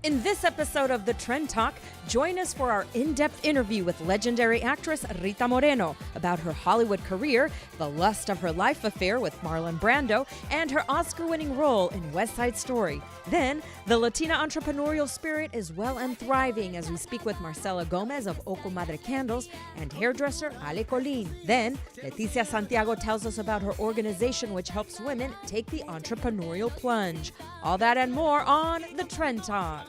In this episode of The Trend Talk, join us for our in-depth interview with legendary actress Rita Moreno about her Hollywood career, the lust of her life affair with Marlon Brando, and her Oscar-winning role in West Side Story. Then, the Latina entrepreneurial spirit is well and thriving as we speak with Marcela Gomez of Oco Madre Candles and hairdresser Ale Colin. Then, Leticia Santiago tells us about her organization which helps women take the entrepreneurial plunge. All that and more on The Trend Talk.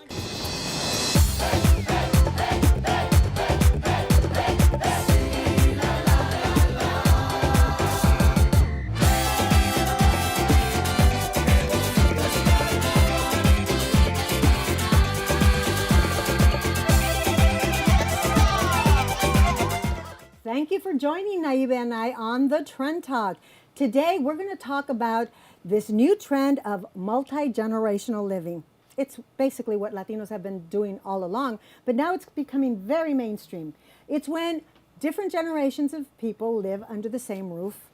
Thank you for joining Naibe and I on The Trend Talk. Today we're going to talk about this new trend of multi-generational living. It's basically what Latinos have been doing all along, but now it's becoming very mainstream. It's when different generations of people live under the same roof.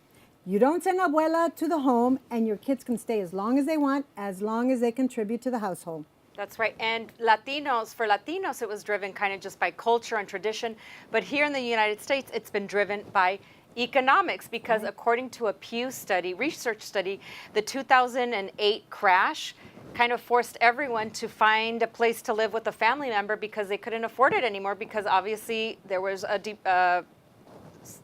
You don't send abuela to the home, and your kids can stay as long as they want, as long as they contribute to the household. That's right. And for Latinos, it was driven kind of just by culture and tradition. But here in the United States, it's been driven by economics because according to a Pew study, research study, the 2008 crash kind of forced everyone to find a place to live with a family member because they couldn't afford it anymore because obviously there was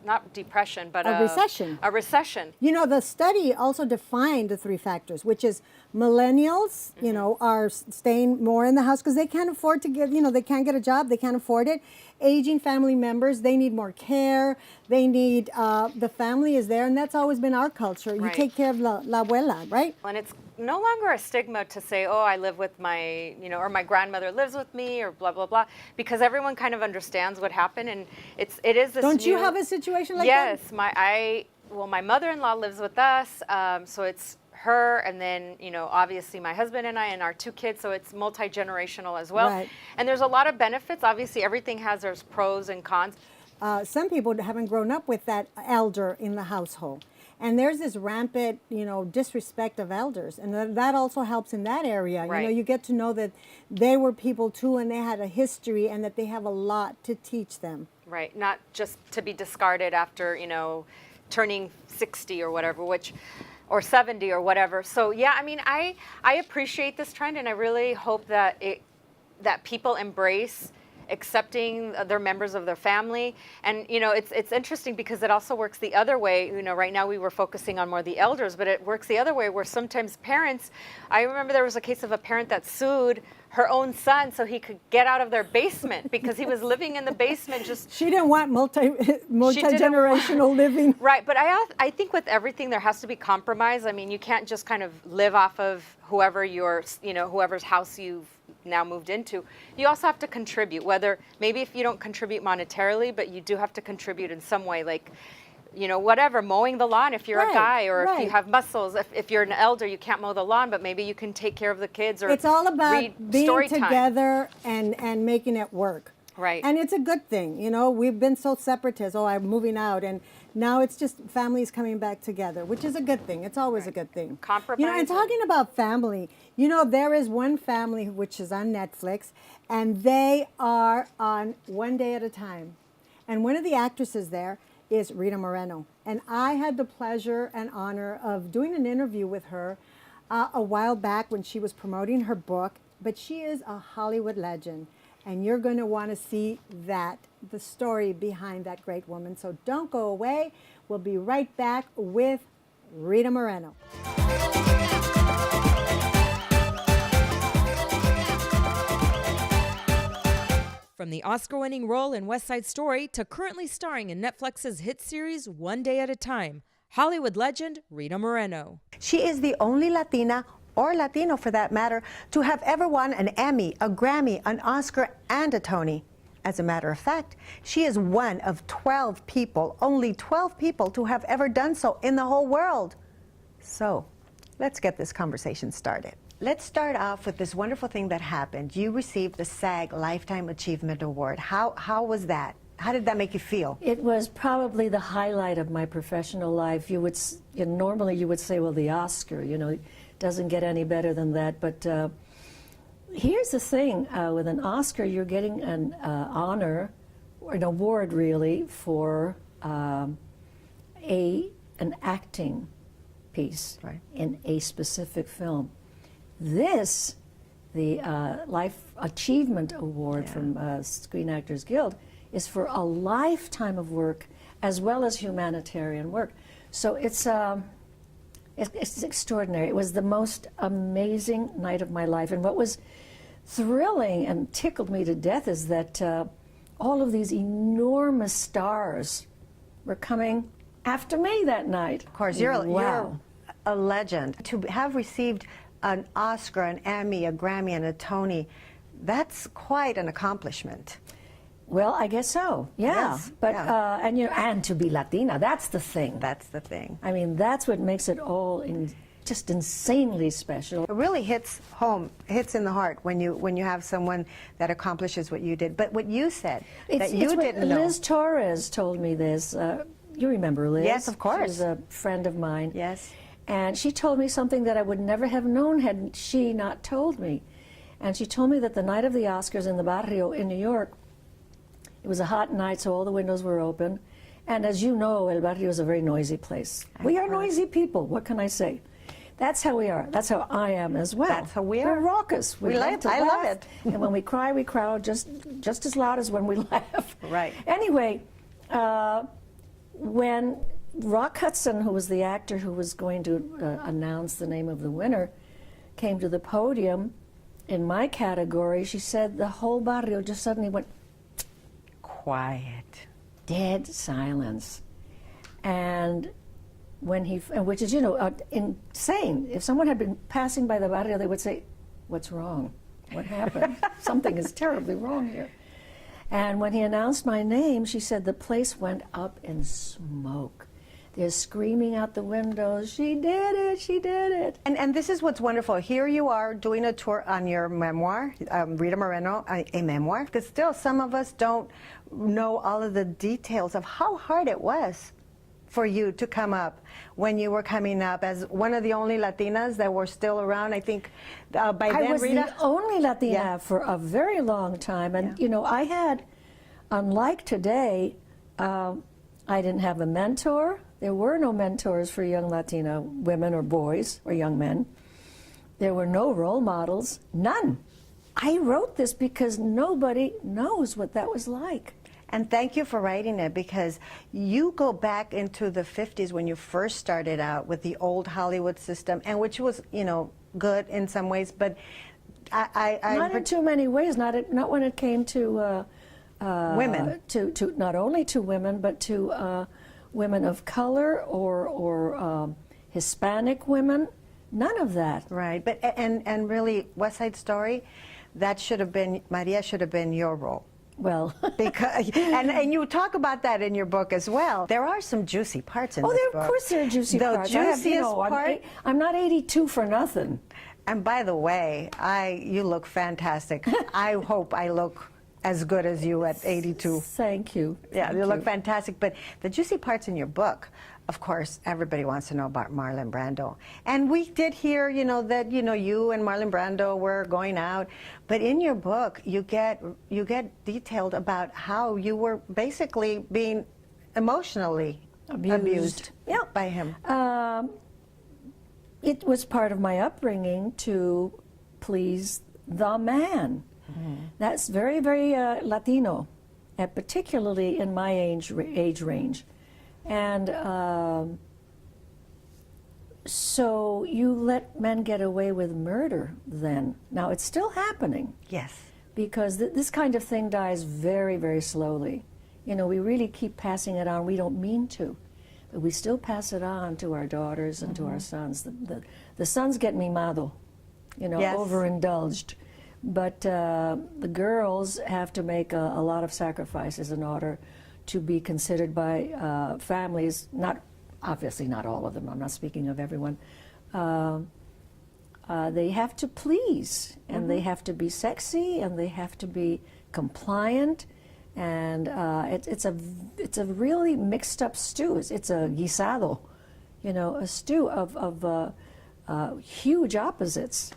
not depression, but a recession. A recession. You know, the study also defined the three factors, which is millennials, you know, are staying more in the house because they can't afford to get, they can't get a job, they can't afford it. Aging family members, they need more care. They need, the family is there, and that's always been our culture. You take care of la abuela, right? And it's no longer a stigma to say, oh, I live with my, or my grandmother lives with me, or blah, blah, blah, because everyone kind of understands what happened, and it is this Don't you have a situation like that? Yes, my mother-in-law lives with us, so it's her, and then, obviously my husband and I and our two kids, so it's multi-generational as well. Right. And there's a lot of benefits. Obviously, everything has there's pros and cons. Some people haven't grown up with that elder in the household. And there's this rampant, disrespect of elders. And that also helps in that area. Right. You get to know that they were people too, and they had a history, and that they have a lot to teach them. Right, not just to be discarded after, turning 60 or whatever, or 70 or whatever. So yeah, I appreciate this trend, and I really hope that that people embrace accepting their members of their family. And it's interesting because it also works the other way. Right now we were focusing on more the elders, but it works the other way where sometimes parents, I remember there was a case of a parent that sued her own son so he could get out of their basement because he was living in the basement. She didn't want multi-generational living. Right, but I think with everything there has to be compromise. You can't just kind of live off of whoever's house you've now moved into. You also have to contribute, whether maybe if you don't contribute monetarily, but you do have to contribute in some way, like whatever, mowing the lawn if you're a guy, or if you have muscles. If you're an elder, you can't mow the lawn, but maybe you can take care of the kids, or it's all about being together time. and making it work. Right. And it's a good thing. We've been so separatist. Oh, I'm moving out, and now it's just families coming back together, which is a good thing. It's always a good thing. Compromise. And talking about family, there is one family which is on Netflix, and they are on One Day at a Time. And one of the actresses there is Rita Moreno. And I had the pleasure and honor of doing an interview with her a while back when she was promoting her book. But she is a Hollywood legend. And you're going to want to see the story behind that great woman. So don't go away. We'll be right back with Rita Moreno. From the Oscar-winning role in West Side Story to currently starring in Netflix's hit series One Day at a Time, Hollywood legend Rita Moreno. She is the only Latina, or Latino for that matter, to have ever won an Emmy, a Grammy, an Oscar, and a Tony. As a matter of fact, she is one of 12 people, only 12 people, to have ever done so in the whole world. So, let's get this conversation started. Let's start off with this wonderful thing that happened. You received the SAG Lifetime Achievement Award. How was that? How did that make you feel? It was probably the highlight of my professional life. Normally you would say, well, the Oscar, doesn't get any better than that. But here's the thing, with an Oscar, you're getting an honor, or an award really, for an acting piece in a specific film. This, the Life Achievement Award from Screen Actors Guild, is for a lifetime of work as well as humanitarian work. So it's extraordinary. It was the most amazing night of my life. And what was thrilling and tickled me to death is that all of these enormous stars were coming after me that night. Of course, you're a legend. To have received an Oscar, an Emmy, a Grammy, and a Tony, that's quite an accomplishment. Well, I guess so. Yeah, Yes, but yeah. and to be Latina, that's the thing. That's the thing. I mean, that's what makes it all just insanely special. It really hits home, hits in the heart when you have someone that accomplishes what you did. But what you said that you didn't know. Liz Torres told me this. You remember Liz? Yes, of course. She was a friend of mine. Yes. And she told me something that I would never have known had she not told me. And she told me that the night of the Oscars in the Barrio in New York, it was a hot night, so all the windows were open. And as you know, El Barrio is a very noisy place. We are noisy people. What can I say? That's how we are. That's how I am as well. That's how we are. We're raucous. We love to laugh. I love it. And when we cry, we cry just as loud as when we laugh. Right. Anyway, when Rock Hudson, who was the actor who was going to announce the name of the winner, came to the podium in my category, she said the whole barrio just suddenly went Quiet. dead silence. And when which is, insane. If someone had been passing by the barrio, they would say, "What's wrong? What happened? Something is terribly wrong here." And when he announced my name, she said the place went up in smoke. They're screaming out the windows, "She did it, she did it." And this is what's wonderful. Here you are doing a tour on your memoir, Rita Moreno, a memoir, because still some of us don't know all of the details of how hard it was for you to come up when you were coming up as one of the only Latinas that were still around. I think by then, I was Rita? the only Latina for a very long time. And, I had, unlike today, I didn't have a mentor. There were no mentors for young Latina women or boys or young men. There were no role models, none. I wrote this because nobody knows what that was like. And thank you for writing it, because you go back into the 50s when you first started out with the old Hollywood system, and which was, good in some ways, but not in too many ways. Not when it came to women. To not only to women, but to women of color or Hispanic women. None of that. Right, but and really, West Side Story, that should have been, Maria should have been your role. Well, because and you talk about that in your book as well. There are some juicy parts in this book. Of course there are juicy parts. The juiciest part. I'm not 82 for nothing. And by the way, you look fantastic. I hope I look as good as you at 82. Thank you. Yeah, you look fantastic. But the juicy parts in your book, of course, everybody wants to know about Marlon Brando. And we did hear, that, you and Marlon Brando were going out. But in your book, you get detailed about how you were basically being emotionally abused by him. It was part of my upbringing to please the man. That's very, very Latino, and particularly in my age range. And so you let men get away with murder then. Now, it's still happening. Yes. Because this kind of thing dies very, very slowly. We really keep passing it on. We don't mean to, but we still pass it on to our daughters and to our sons. The sons get mimado, Yes. overindulged. But the girls have to make a lot of sacrifices in order to be considered by families, obviously not all of them, I'm not speaking of everyone. They have to please, and they have to be sexy, and they have to be compliant, and it's a really mixed up stew. It's a guisado, a stew of huge opposites.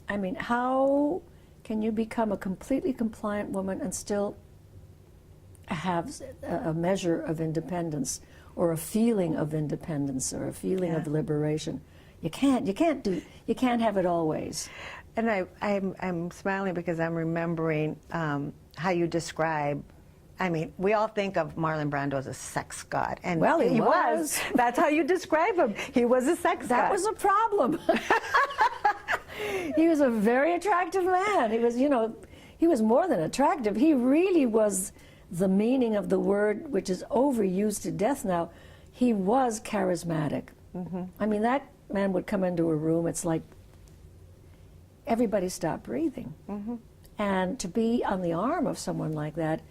I mean, how can you become a completely compliant woman and still have a measure of independence, or a feeling of independence, or a feeling of liberation? You can't have it always. And I'm smiling because I'm remembering how you describe. I mean, we all think of Marlon Brando as a sex god, and well, he was. That's how you describe him. He was a sex god. That was a problem. He was a very attractive man. He was, he was more than attractive. He really was the meaning of the word, which is overused to death now. He was charismatic. Mm-hmm. I mean, that man would come into a room, it's like everybody stopped breathing. Mm-hmm. And to be on the arm of someone like that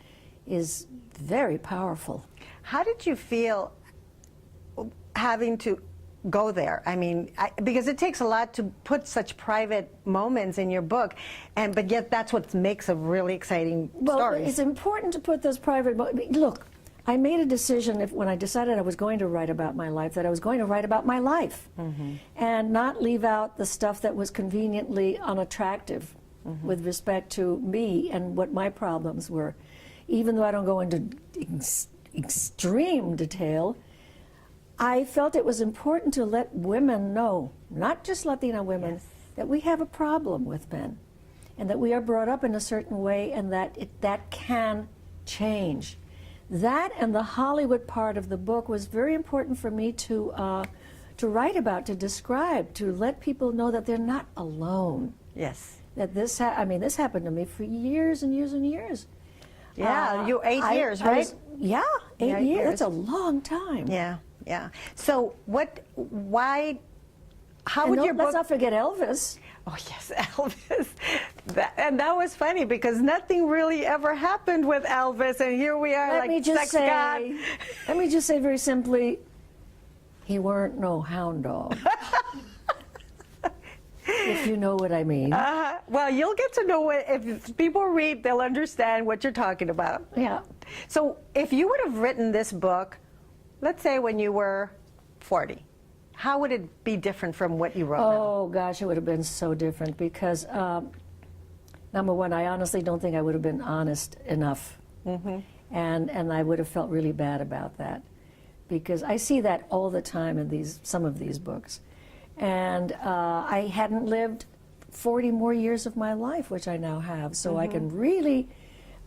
is very powerful. How did you feel having to go there? I mean, because it takes a lot to put such private moments in your book, but yet that's what makes a really exciting story. It's important to put those private moments. Look, I made a decision when I decided I was going to write about my life, that I was going to write about my life, and not leave out the stuff that was conveniently unattractive with respect to me and what my problems were. Even though I don't go into extreme detail, I felt it was important to let women know, not just Latina women, that we have a problem with men, and that we are brought up in a certain way, and that that can change. That and the Hollywood part of the book was very important for me to write about, to describe, to let people know that they're not alone. Yes. That this happened to me for years and years and years. Yeah, you 8 years, right? 8 years. That's a long time. Yeah, yeah. So how would your book... Let's not forget Elvis. Oh, yes, Elvis. That was funny because nothing really ever happened with Elvis, and here we are Let me just say very simply, he weren't no hound dog. If you know what I mean. Well, you'll get to know it. If people read, they'll understand what you're talking about. Yeah. So if you would have written this book, let's say when you were 40, how would it be different from what you wrote now? Oh, gosh, it would have been so different because, number one, I honestly don't think I would have been honest enough. Mm-hmm. And I would have felt really bad about that because I see that all the time in some of these books. And I hadn't lived 40 more years of my life, which I now have, so I can really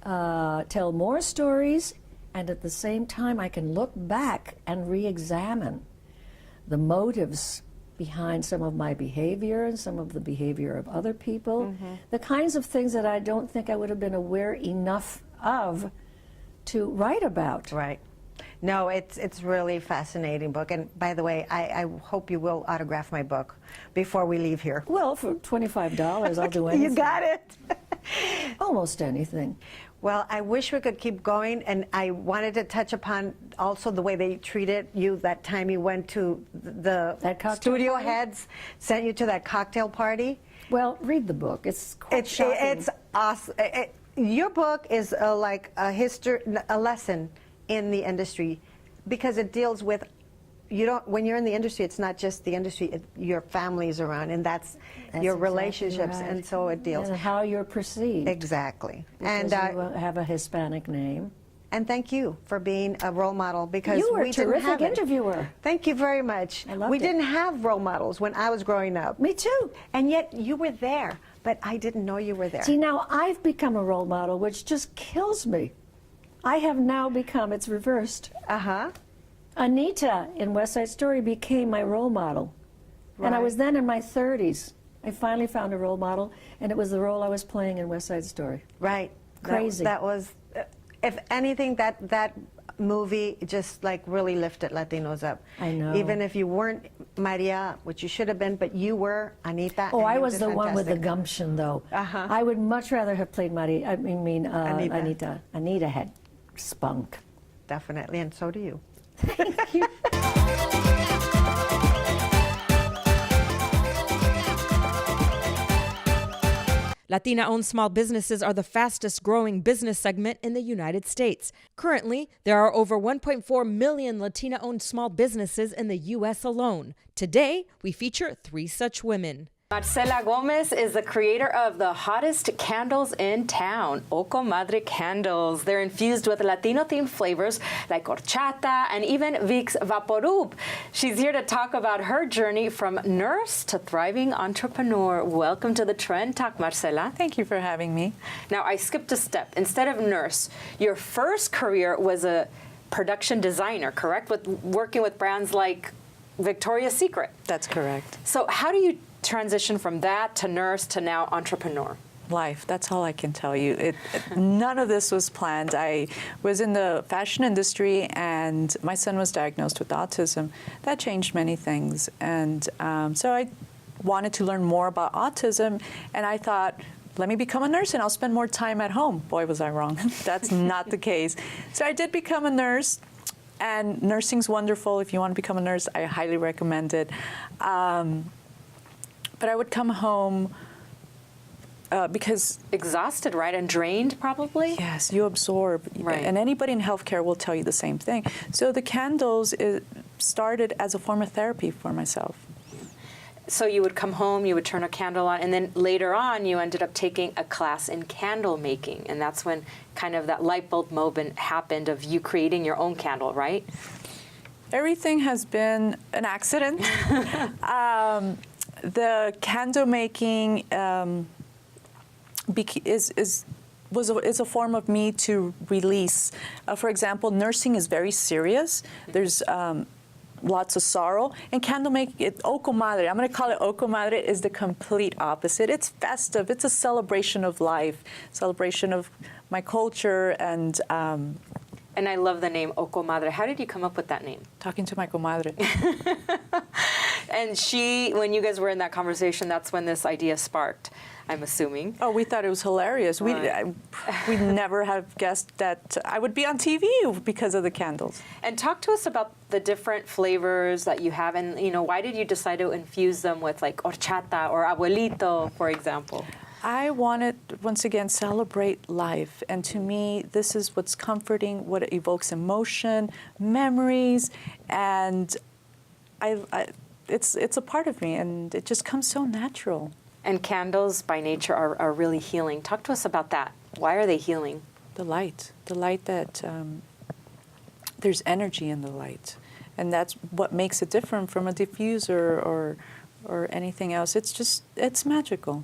tell more stories, and at the same time I can look back and re-examine the motives behind some of my behavior and some of the behavior of other people, the kinds of things that I don't think I would have been aware enough of to write about. Right. No, it's really fascinating book. And by the way, I hope you will autograph my book before we leave here. Well, for $25, I'll do anything. You got it. Almost anything. Well, I wish we could keep going, and I wanted to touch upon also the way they treated you that time you went to the studio party? heads sent you to that cocktail party. Well, read the book. It's quite shocking. It's awesome. Your book is like a lesson in the industry, because it deals with, when you're in the industry, it's not just the industry, your family's around, and that's your exactly relationships, right. And so it deals. And how you're perceived. Exactly. Because you have a Hispanic name. And thank you for being a role model, because you were we a didn't have terrific it. interviewer. Thank you very much. I loved we it. didn't have role models when I was growing up. Me too. And yet you were there, but I didn't know you were there. See, now I've become a role model, which just kills me. I have now become, it's reversed. Anita in West Side Story became my role model. Right. And I was then in my 30s. I finally found a role model, and it was the role I was playing in West Side Story. Right. Crazy. That was, if anything, that movie just like really lifted Latinos up. I know. Even if you weren't Maria, which you should have been, but you were Anita. Oh, and I you was did the one with the fantastic. gumption, though. I would much rather have played Anita. Anita. Anita had spunk. Definitely, and so do you. Thank you. Latina-owned small businesses are the fastest growing business segment in the United States. Currently, there are over 1.4 million Latina-owned small businesses in the U.S. alone. Today, we feature 3 such women. Marcela Gomez is the creator of the hottest candles in town, Oco Madre candles. They're infused with Latino-themed flavors like horchata and even Vicks Vaporub. She's here to talk about her journey from nurse to thriving entrepreneur. Welcome to the Trend Talk, Marcela. Thank you for having me. Now, I skipped a step. Instead of nurse, your first career was a production designer, correct? With working with brands like Victoria's Secret. That's correct. So how do you transition from that to nurse to now entrepreneur? Life, that's all I can tell you. None of this was planned. I was in the fashion industry and my son was diagnosed with autism. That changed many things. And so I wanted to learn more about autism, and I thought, let me become a nurse and I'll spend more time at home. Boy, was I wrong. That's not the case. So I did become a nurse, and nursing's wonderful. If you want to become a nurse, I highly recommend it. But I would come home because... Exhausted, right? And drained, probably? Yes, you absorb. Right. And anybody in healthcare will tell you the same thing. So the candles started as a form of therapy for myself. So you would come home, you would turn a candle on, and then later on you ended up taking a class in candle making. And that's when kind of that light bulb moment happened of you creating your own candle, right? Everything has been an accident. The candle making is a form of me to release. For example, nursing is very serious. There's lots of sorrow. And candle making, Oco Madre, I'm going to call it Oco Madre, is the complete opposite. It's festive. It's a celebration of life, celebration of my culture, and I love the name Oco Madre. How did you come up with that name? talking to my comadre. And when you guys were in that conversation, that's when this idea sparked, I'm assuming. Oh, we thought it was hilarious. Right. We never have guessed that I would be on TV because of the candles. And talk to us about the different flavors that you have, and why did you decide to infuse them with like horchata or abuelito, for example? I wanted, once again, celebrate life. And to me, this is what's comforting, what evokes emotion, memories, and it's a part of me, and it just comes so natural. And candles by nature are really healing. Talk to us about that. Why are they healing? The light that there's energy in the light. And that's what makes it different from a diffuser or anything else. It's magical.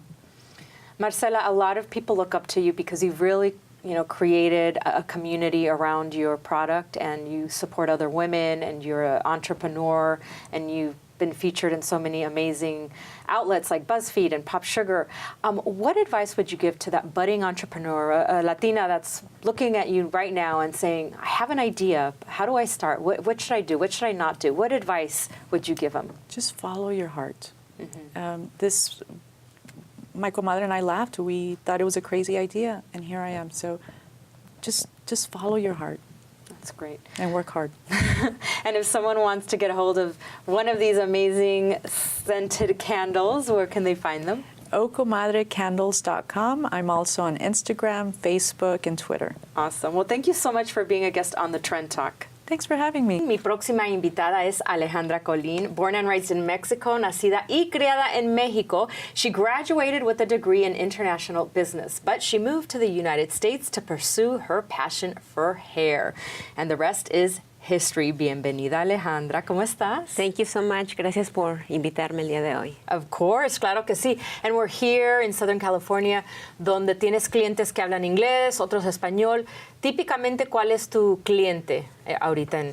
Marcela, a lot of people look up to you because you've really, created a community around your product, and you support other women, and you're an entrepreneur, and you've been featured in so many amazing outlets like BuzzFeed and Pop Sugar. What advice would you give to that budding entrepreneur, a Latina that's looking at you right now and saying, I have an idea, how do I start? What should I do? What should I not do? What advice would you give them? Just follow your heart. Mm-hmm. My comadre and I laughed. We thought it was a crazy idea, and here I am. So just follow your heart. That's great. And work hard. And if someone wants to get a hold of one of these amazing scented candles, where can they find them? OcoMadreCandles.com. I'm also on Instagram, Facebook, and Twitter. Awesome. Well, thank you so much for being a guest on the Trend Talk. Thanks for having me. Mi próxima invitada es Alejandra Colín, born and raised in Mexico, nacida y criada en Mexico. She graduated with a degree in international business, but she moved to the United States to pursue her passion for hair. And the rest is history. Bienvenida, Alejandra. ¿Cómo estás? Thank you so much. Gracias por invitarme el día de hoy. Of course, claro que sí. And we're here in Southern California, donde tienes clientes que hablan inglés, otros español. Típicamente, ¿cuál es tu cliente ahorita?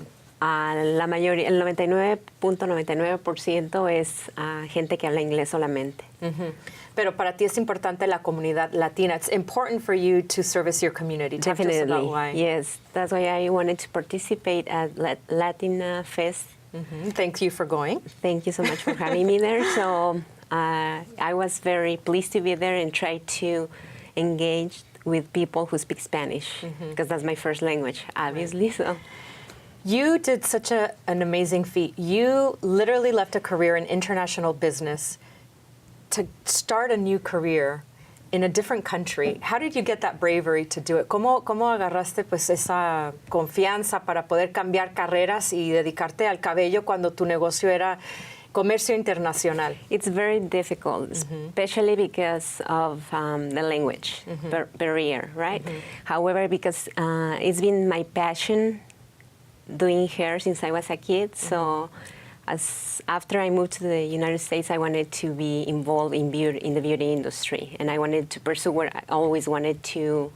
La mayoría, el 99.99% es gente que habla inglés solamente. Mm-hmm. Pero para ti es importante la comunidad latina. It's important for you to service your community. Talk to us about why. Yes, that's why I wanted to participate at Latina Fest. Mm-hmm. Thank you for going. Thank you so much for having me there. So I was very pleased to be there and try to engage with people who speak Spanish, because that's my first language, obviously. Right. So. You did such an amazing feat. You literally left a career in international business to start a new career in a different country. How did you get that bravery to do it? ¿Cómo agarraste pues esa confianza para poder cambiar carreras y dedicarte al cabello cuando tu negocio era comercio internacional? It's very difficult, especially because of the language barrier, right? However, because it's been my passion doing hair since I was a kid, so after I moved to the United States, I wanted to be involved in the beauty industry, and I wanted to pursue what I always wanted to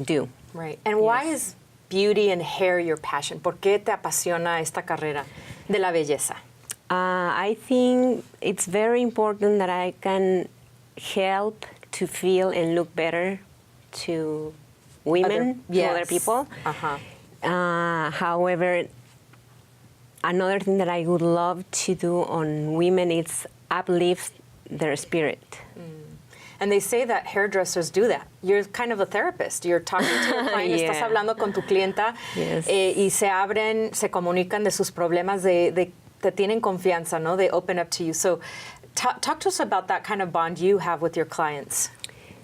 do. Right. And why is beauty and hair your passion? ¿Por qué te apasiona esta carrera de la belleza? I think it's very important that I can help to feel and look better to women, to other people. However, another thing that I would love to do on women is uplift their spirit. And they say that hairdressers do that. You're kind of a therapist. You're talking to your client, estás hablando con tu clienta y se comunican de sus problemas, te tienen confianza, ¿no? They open up to you. So talk to us about that kind of bond you have with your clients.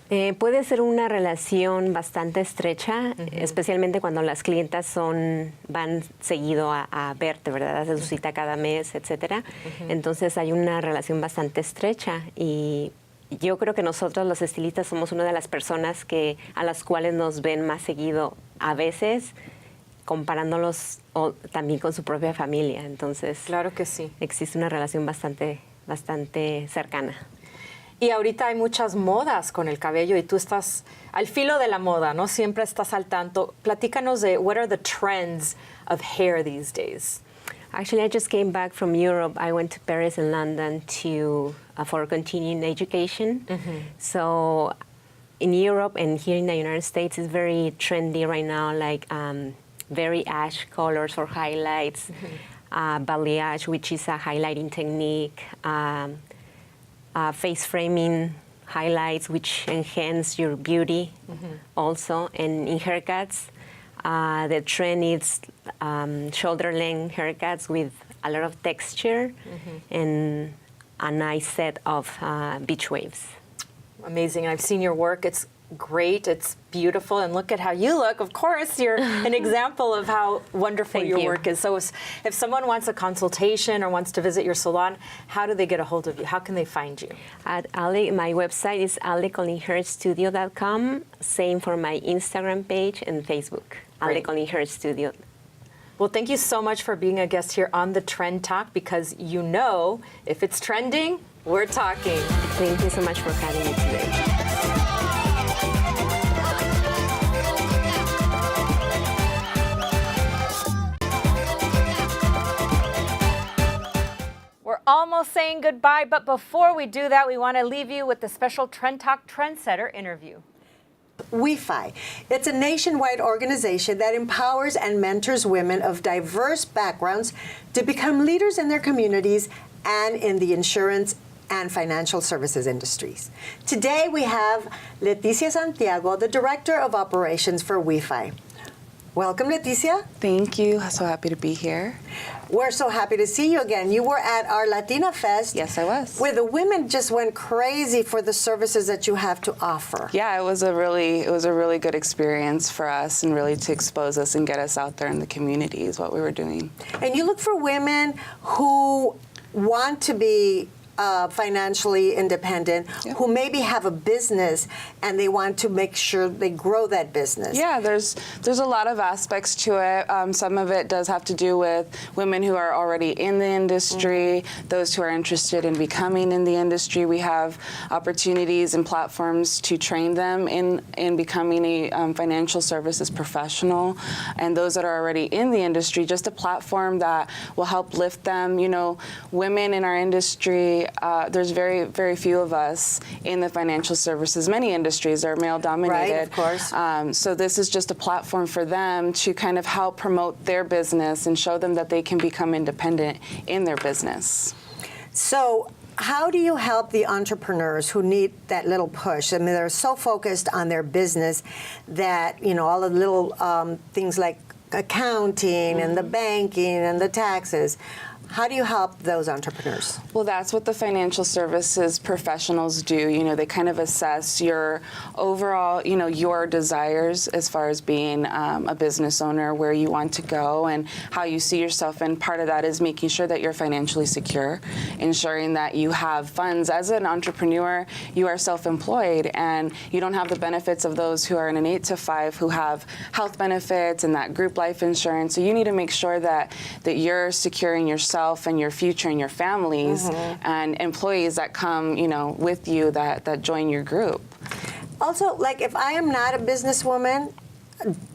Puede ser una relación bastante estrecha, especialmente cuando las clientas van seguido a verte, ¿verdad? Hace su cita cada mes, etcétera. Entonces hay una relación bastante estrecha y yo creo que nosotros los estilistas somos una de las personas a las cuales nos ven más seguido a veces, comparándolos también con su propia familia. Entonces, claro que sí. Existe una relación bastante cercana. Y ahorita hay muchas modas con el cabello y tú estás al filo de la moda, ¿no? Siempre estás al tanto. Platícanos de what are the trends of hair these days? Actually, I just came back from Europe. I went to Paris and London for continuing education. So in Europe and here in the United States, it's very trendy right now, like very ash colors for highlights, balayage, which is a highlighting technique, face framing highlights, which enhance your beauty also. And in haircuts, the trend is shoulder length haircuts with a lot of texture and a nice set of beach waves. Amazing. I've seen your work. It's great. It's beautiful. And look at how you look. Of course, you're an example of how wonderful your work is. So if someone wants a consultation or wants to visit your salon, how do they get a hold of you? How can they find you? My website is alecolinhairstudio.com. Same for my Instagram page and Facebook, Ale Colin Hair Studio. Well, thank you so much for being a guest here on the Trend Talk, because you know if it's trending, we're talking. Thank you so much for having me today. We're almost saying goodbye, but before we do that, we want to leave you with the special Trend Talk Trendsetter interview. WeFi. It's a nationwide organization that empowers and mentors women of diverse backgrounds to become leaders in their communities and in the insurance and financial services industries. Today we have Leticia Santiago, the Director of Operations for WeFi. Welcome, Leticia. Thank you. So happy to be here. We're so happy to see you again. You were at our Latina Fest. Yes, I was. Where the women just went crazy for the services that you have to offer. Yeah, it was a really good experience for us, and really to expose us and get us out there in the community is what we were doing. And you look for women who want to be financially independent, who maybe have a business and they want to make sure they grow that business. Yeah, there's a lot of aspects to it. Some of it does have to do with women who are already in the industry, those who are interested in becoming in the industry. We have opportunities and platforms to train them in becoming a financial services professional. And those that are already in the industry, just a platform that will help lift them. You know, women in our industry, there's very, very few of us in the financial services. Many industries are male-dominated. Right, of course. So this is just a platform for them to kind of help promote their business and show them that they can become independent in their business. So how do you help the entrepreneurs who need that little push? I mean, they're so focused on their business that, you know, all the little things like accounting and the banking and the taxes. How do you help those entrepreneurs? Well, that's what the financial services professionals do. You know, they kind of assess your overall, you know, your desires as far as being a business owner, where you want to go and how you see yourself. And part of that is making sure that you're financially secure, ensuring that you have funds. As an entrepreneur, you are self-employed and you don't have the benefits of those who are in an 8-to-5 who have health benefits and that group life insurance. So you need to make sure that you're securing yourself and your future and your families and employees that come, you know, with you that join your group. Also, like if I am not a businesswoman,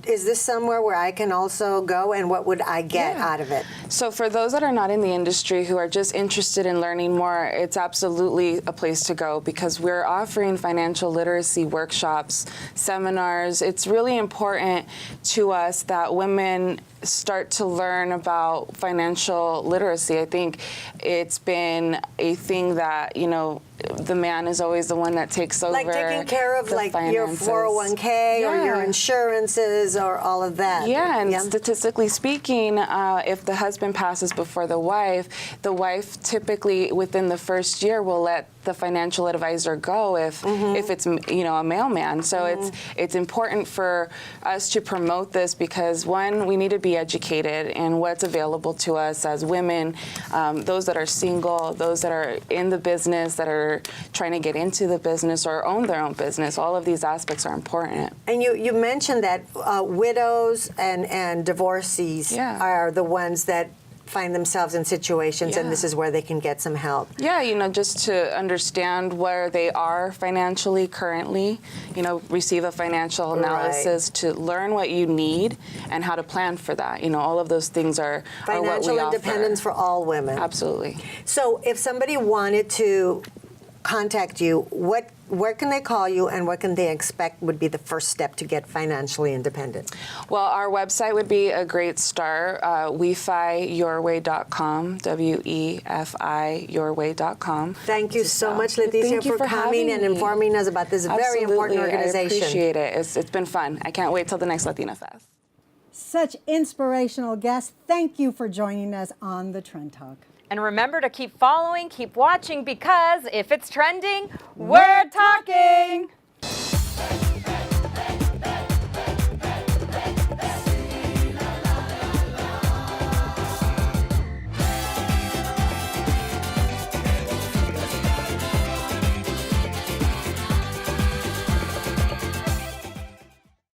is this somewhere where I can also go, and what would I get out of it? So for those that are not in the industry who are just interested in learning more, it's absolutely a place to go because we're offering financial literacy workshops, seminars. It's really important to us that women start to learn about financial literacy. I think it's been a thing that, you know, the man is always the one that takes over. Like taking care of like your finances. 401k or your insurances or all of that. Yeah, and statistically speaking, if the husband passes before the wife typically within the first year will let the financial advisor go if it's, you know, a mailman. So it's important for us to promote this because one, we need to be educated in what's available to us as women, those that are single, those that are in the business, that are trying to get into the business or own their own business. All of these aspects are important. And you mentioned that widows and divorcees are the ones that find themselves in situations, and this is where they can get some help. Yeah, you know, just to understand where they are financially currently, you know, receive a financial analysis to learn what you need and how to plan for that. You know, all of those things are what we financial independence offer. for all women. Absolutely. So if somebody wanted to contact you, where can they call you, and what can they expect would be the first step to get financially independent? Well, our website would be a great start, wefiyourway.com, WEFI yourway.com. Thank you so much, Leticia, for coming and informing us about this very important organization. I appreciate it. It's been fun. I can't wait till the next Latina Fest. Such inspirational guests. Thank you for joining us on the Trend Talk. And remember to keep following, keep watching, because if it's trending, we're talking.